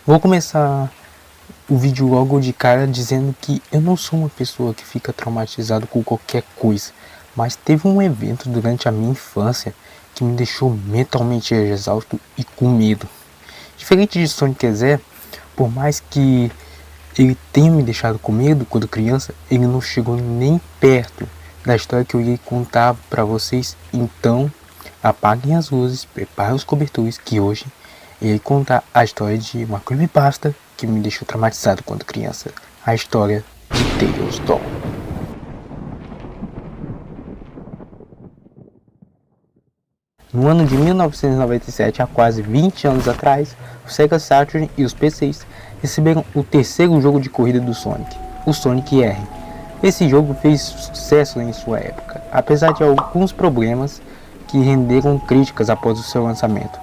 Vou começar o vídeo logo de cara dizendo que eu não sou uma pessoa que fica traumatizado com qualquer coisa, mas teve um evento durante a minha infância que me deixou mentalmente exausto e com medo. Diferente de Sonic Zero, por mais que ele tenha me deixado com medo quando criança, ele não chegou nem perto da história que eu irei contar para vocês. Então, apaguem as luzes, preparem os cobertores, que hoje eu irei contar a história de uma creepypasta que me deixou traumatizado quando criança. A história de Tails Doll. No ano de 1997, há quase 20 anos atrás, o Sega Saturn e os PCs receberam o terceiro jogo de corrida do Sonic, o Sonic R. Esse jogo fez sucesso em sua época, apesar de alguns problemas que renderam críticas após o seu lançamento.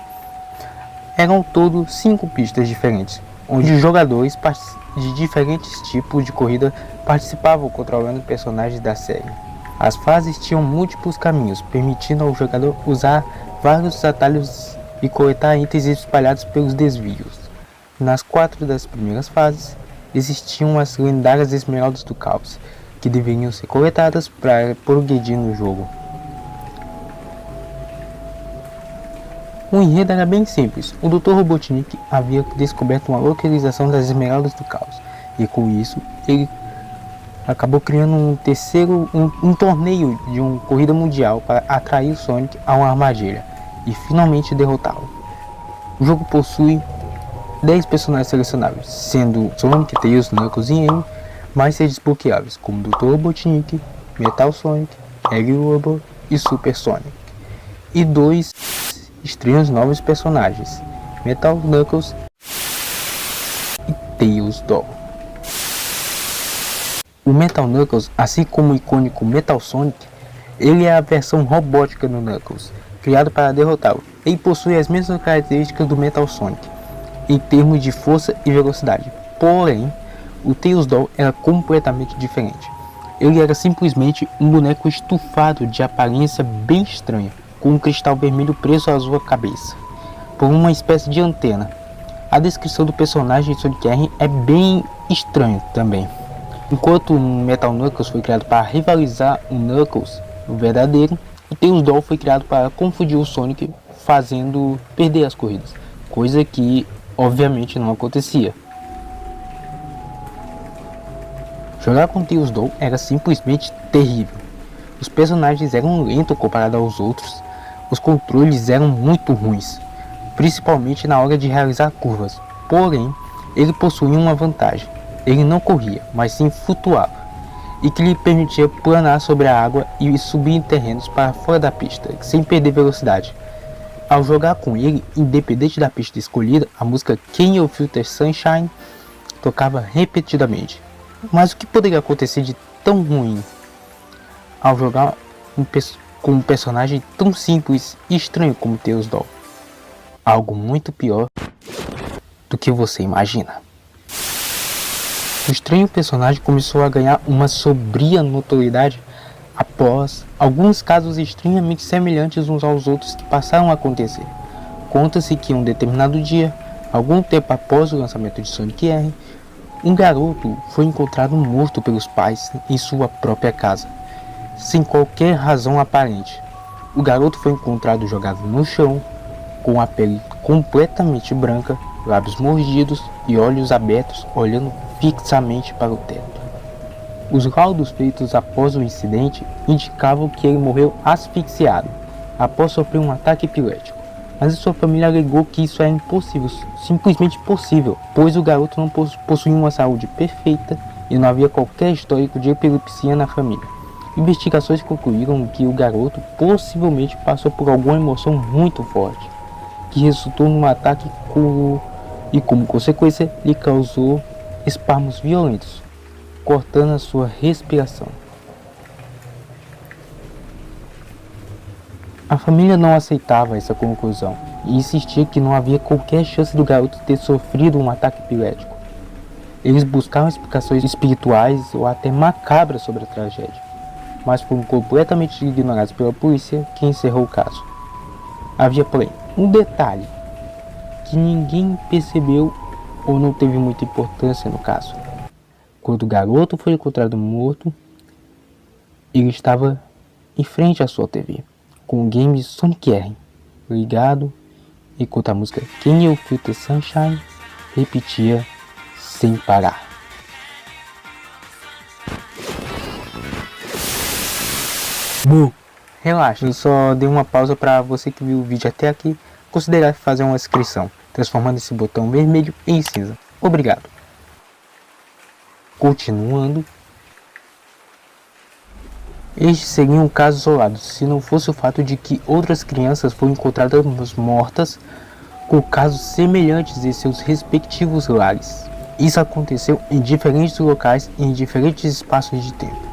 Eram todo 5 pistas diferentes, onde jogadores de diferentes tipos de corrida participavam controlando personagens da série. As fases tinham múltiplos caminhos, permitindo ao jogador usar vários atalhos e coletar itens espalhados pelos desvios. Nas 4 das primeiras fases, existiam as lendárias Esmeraldas do Caos, que deveriam ser coletadas para progredir no jogo. O enredo era bem simples. O Dr. Robotnik havia descoberto uma localização das Esmeraldas do Caos, e com isso ele acabou criando um torneio de uma corrida mundial para atrair o Sonic a uma armadilha e finalmente derrotá-lo. O jogo possui 10 personagens selecionáveis, sendo Sonic, Tails, Knuckles e Amy, mais ser desbloqueáveis, como Dr. Robotnik, Metal Sonic, Egg Robo e Super Sonic, e 2 estranhos novos personagens, Metal Knuckles e Tails Doll. O Metal Knuckles, assim como o icônico Metal Sonic, ele é a versão robótica do Knuckles, criado para derrotá-lo. Ele possui as mesmas características do Metal Sonic, em termos de força e velocidade. Porém, o Tails Doll era completamente diferente. Ele era simplesmente um boneco estufado de aparência bem estranha, com um cristal vermelho preso à sua cabeça, por uma espécie de antena. A descrição do personagem de Sonic R é bem estranha também. Enquanto o Metal Knuckles foi criado para rivalizar o Knuckles, o verdadeiro, o Tails Doll foi criado para confundir o Sonic, fazendo perder as corridas, coisa que obviamente não acontecia. Jogar com Tails Doll era simplesmente terrível. Os personagens eram lentos comparados aos outros, os controles eram muito ruins, principalmente na hora de realizar curvas. Porém, ele possuía uma vantagem: ele não corria, mas sim flutuava, e que lhe permitia planar sobre a água e subir em terrenos para fora da pista, sem perder velocidade. Ao jogar com ele, independente da pista escolhida, a música Can You Feel the Sunshine tocava repetidamente. Mas o que poderia acontecer de tão ruim ao jogar com um personagem tão simples e estranho como Tails Doll? Algo muito pior do que você imagina. O estranho personagem começou a ganhar uma sombria notoriedade após alguns casos extremamente semelhantes uns aos outros que passaram a acontecer. Conta-se que em um determinado dia, algum tempo após o lançamento de Sonic R, um garoto foi encontrado morto pelos pais em sua própria casa, sem qualquer razão aparente. O garoto foi encontrado jogado no chão, com a pele completamente branca, lábios mordidos e olhos abertos, olhando fixamente para o teto. Os laudos feitos após o incidente indicavam que ele morreu asfixiado após sofrer um ataque epilético, mas a sua família alegou que isso era impossível, simplesmente impossível, pois o garoto não possuía uma saúde perfeita e não havia qualquer histórico de epilepsia na família. Investigações concluíram que o garoto possivelmente passou por alguma emoção muito forte, que resultou num ataque e como consequência lhe causou espasmos violentos, cortando a sua respiração. A família não aceitava essa conclusão e insistia que não havia qualquer chance do garoto ter sofrido um ataque epilético. Eles buscavam explicações espirituais ou até macabras sobre a tragédia, mas foram completamente ignorados pela polícia, que encerrou o caso. Havia, porém, um detalhe que ninguém percebeu ou não teve muita importância no caso. Quando o garoto foi encontrado morto, ele estava em frente à sua TV, com o game Sonic R ligado, enquanto a música Can You Feel the Sunshine repetia sem parar. Relaxa, eu só dei uma pausa para você que viu o vídeo até aqui considerar fazer uma inscrição, transformando esse botão vermelho em cinza. Obrigado. Continuando, este seria um caso isolado, se não fosse o fato de que outras crianças foram encontradas mortas com casos semelhantes em seus respectivos lares. Isso aconteceu em diferentes locais e em diferentes espaços de tempo.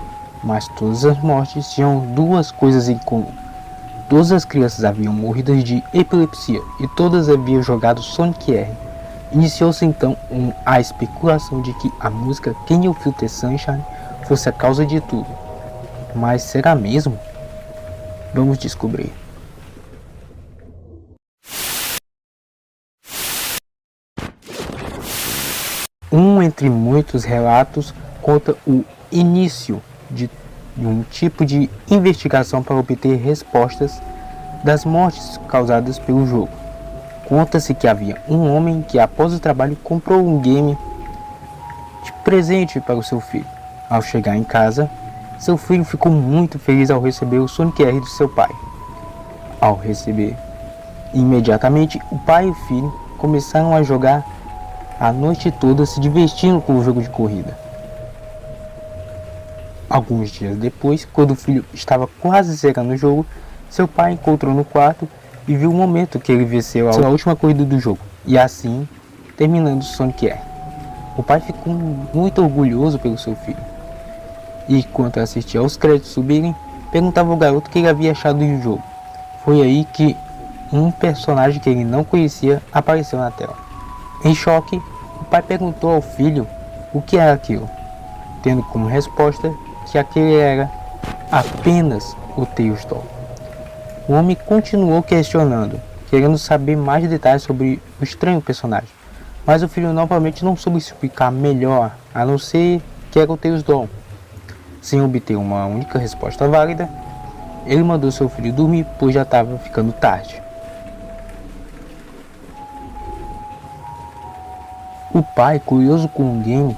Mas todas as mortes tinham duas coisas em comum. Todas as crianças haviam morrido de epilepsia e todas haviam jogado Sonic R. Iniciou-se então a especulação de que a música Can You Feel the Sunshine fosse a causa de tudo. Mas será mesmo? Vamos descobrir. Um entre muitos relatos conta o início de um tipo de investigação para obter respostas das mortes causadas pelo jogo. Conta-se que havia um homem que após o trabalho comprou um game de presente para o seu filho. Ao chegar em casa, seu filho ficou muito feliz ao receber o Sonic R do seu pai. Ao receber, imediatamente o pai e o filho começaram a jogar a noite toda, se divertindo com o jogo de corrida. Alguns dias depois, quando o filho estava quase zerando o jogo, seu pai encontrou no quarto e viu o momento que ele venceu a última corrida do jogo, e assim terminando o Sonic R. O pai ficou muito orgulhoso pelo seu filho, e enquanto assistia aos créditos subirem, perguntava ao garoto o que ele havia achado do jogo. Foi aí que um personagem que ele não conhecia apareceu na tela. Em choque, o pai perguntou ao filho o que era aquilo, tendo como resposta que aquele era apenas o Tails Doll. O homem continuou questionando, querendo saber mais detalhes sobre o estranho personagem, mas o filho novamente não soube explicar melhor, a não ser que era o Tails Doll. Sem obter uma única resposta válida, ele mandou seu filho dormir, pois já estava ficando tarde. O pai, curioso com o game,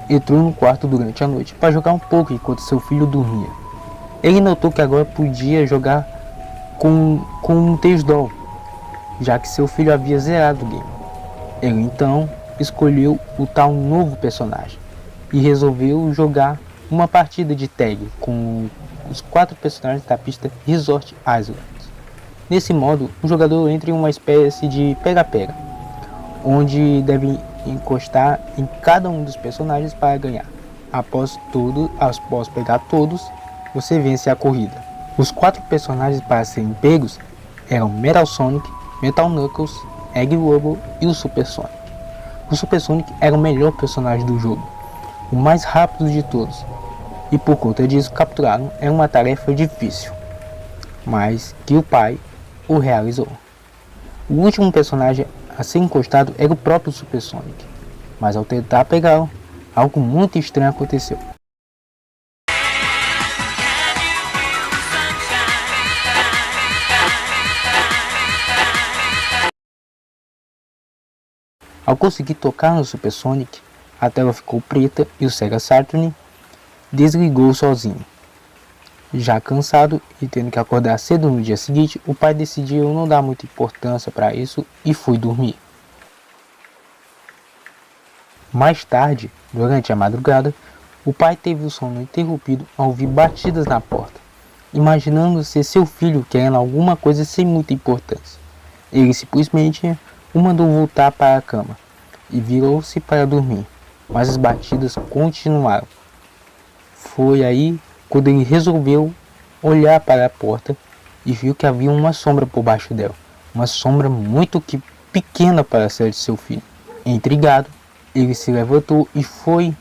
entrou no quarto durante a noite para jogar um pouco enquanto seu filho dormia. Ele notou que agora podia jogar com um Tails Doll, já que seu filho havia zerado o game. Ele então escolheu o tal novo personagem e resolveu jogar uma partida de tag com os 4 personagens da pista Resort Island. Nesse modo, o jogador entra em uma espécie de pega-pega, onde deve encostar em cada um dos personagens para ganhar. Após pegar todos, você vence a corrida. Os 4 personagens para serem pegos eram Metal Sonic, Metal Knuckles, Egg Robo e o Super Sonic. O Super Sonic era o melhor personagem do jogo, o mais rápido de todos, e por conta disso capturá-lo é uma tarefa difícil, mas que o pai o realizou. O último personagem a ser encostado era o próprio Super Sonic, mas ao tentar pegá-lo, algo muito estranho aconteceu. Ao conseguir tocar no Super Sonic, a tela ficou preta e o Sega Saturn desligou sozinho. Já cansado e tendo que acordar cedo no dia seguinte, o pai decidiu não dar muita importância para isso e foi dormir. Mais tarde, durante a madrugada, o pai teve o sono interrompido ao ouvir batidas na porta, imaginando ser seu filho querendo alguma coisa sem muita importância. Ele simplesmente o mandou voltar para a cama e virou-se para dormir, mas as batidas continuaram. Foi aí quando ele resolveu olhar para a porta e viu que havia uma sombra por baixo dela, uma sombra muito pequena para ser de seu filho. Intrigado, ele se levantou e foi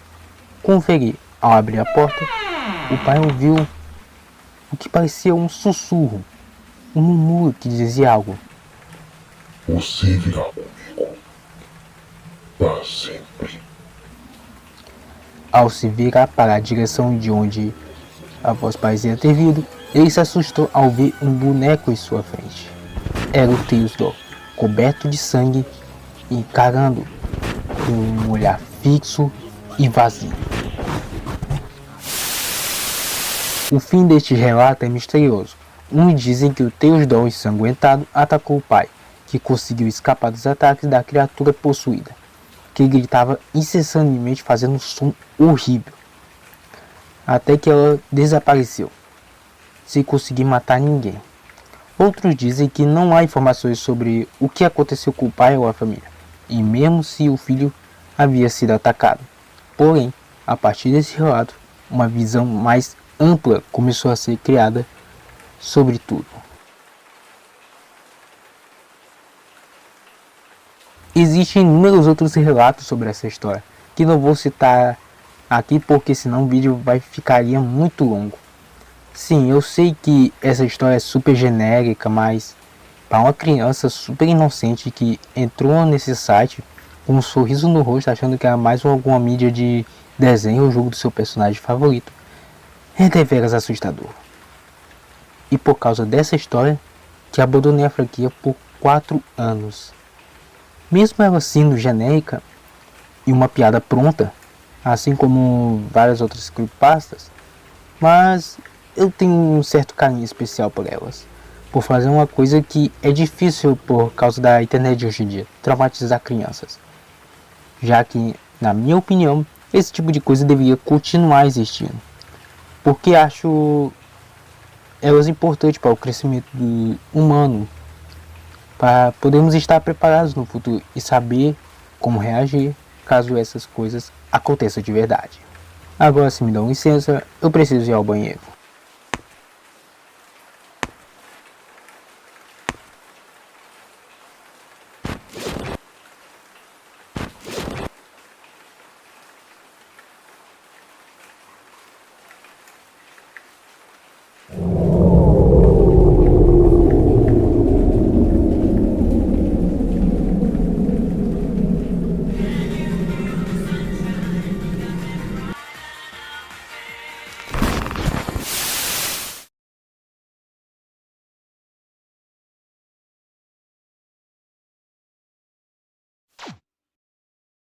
conferir. Ao abrir a porta, o pai ouviu o que parecia um sussurro, um murmúrio que dizia algo. Você virá comigo. para sempre. Ao se virar para a direção de onde a voz parecia ter vindo, ele se assustou ao ver um boneco em sua frente. Era o Theusdor, coberto de sangue, encarando com um olhar fixo e vazio. O fim deste relato é misterioso. Uns dizem que o Theusdor ensanguentado atacou o pai, que conseguiu escapar dos ataques da criatura possuída, que gritava incessantemente fazendo um som horrível, até que ela desapareceu, sem conseguir matar ninguém. Outros dizem que não há informações sobre o que aconteceu com o pai ou a família, e mesmo se o filho havia sido atacado. Porém, a partir desse relato, uma visão mais ampla começou a ser criada sobre tudo. Existem inúmeros outros relatos sobre essa história, que não vou citar aqui porque senão o vídeo ficaria muito longo. Sim, eu sei que essa história é super genérica, mas para uma criança super inocente que entrou nesse site com um sorriso no rosto achando que era mais alguma mídia de desenho ou jogo do seu personagem favorito, é deveras assustador. E por causa dessa história que abandonei a franquia por 4 anos. Mesmo ela sendo genérica e uma piada pronta, assim como várias outras creepypastas, mas eu tenho um certo carinho especial por elas, por fazer uma coisa que é difícil por causa da internet de hoje em dia, traumatizar crianças. Já que, na minha opinião, esse tipo de coisa deveria continuar existindo, porque acho elas importantes para o crescimento humano, para podermos estar preparados no futuro e saber como reagir caso essas coisas aconteçam de verdade. Agora, se me dão licença, eu preciso ir ao banheiro.